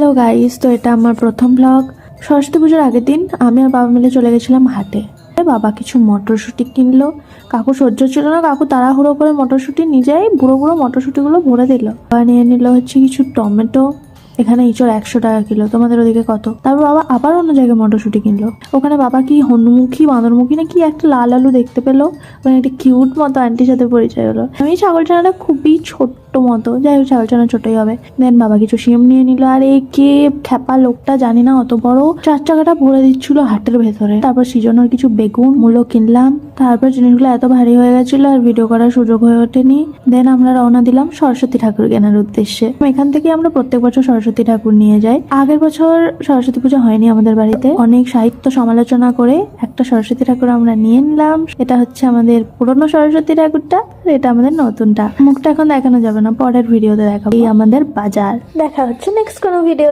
Hello guys, তো এটা আমার প্রথম ব্লগ। সরস্বতী পুজোর আগের দিন আমি আর বাবা মিলে চলে গেছিলাম হাটে। বাবা কিছু মটরশুঁটি কিনলো। কাকু সহ্য ছিল না, কাকু তাড়াহুড়ো করে মটরশুঁটি নিজেই বুড়ো বুড়ো মটরশুঁটিগুলো ভরে দিল। বাবা নিয়ে নিল হচ্ছে কিছু টমেটো। এখানে ইঁচড় 100 টাকা কিলো, তোমাদের ওদিকে কত? তারপর বাবা আবার অন্য জায়গায় মটরশুঁটি কিনলো। ওখানে বাবা কি হনুমুখী বাঁদরমুখী না কি একটা লাল আলু দেখতে পেলো। ওখানে একটা কিউট মতো আন্টির সাথে পরিচয় হলো। আমি ছাগল ছানাটা খুবই ছোট্ট মতো, যাই হোক ছাগল ছানা ছোটই হবে। দেন বাবা কিছু সিম নিয়ে নিল। আর এই কে খ্যাপা লোকটা জানি না, অত বড় 4 চাকাটা ভরে দিচ্ছিল হাটের ভেতরে। তারপর সিজনের কিছু বেগুন মূলো কিনলাম। তারপর জিনিসগুলো এত ভারী হয়ে গেছিল আর ভিডিও করার সুযোগ হয়ে ওঠেনি। দেন আমরা রওনা দিলাম সরস্বতী ঠাকুর কেনার উদ্দেশ্যে। এখান থেকে আমরা প্রত্যেক বছর সরস্বতী ঠাকুর নিয়ে যাই। আগের বছর সরস্বতী পুজো হয়নি আমাদের বাড়িতে। অনেক সাহিত্য সমালোচনা করে একটা সরস্বতী ঠাকুর আমরা নিয়ে নিলাম। এটা হচ্ছে আমাদের পুরনো সরস্বতী ঠাকুরটা, আর এটা আমাদের নতুনটা। মুখটা এখন দেখানো যাবে না, পরের ভিডিওতে দেখাবো। এই আমাদের বাজার। দেখা হচ্ছে নেক্সট কোনো ভিডিও।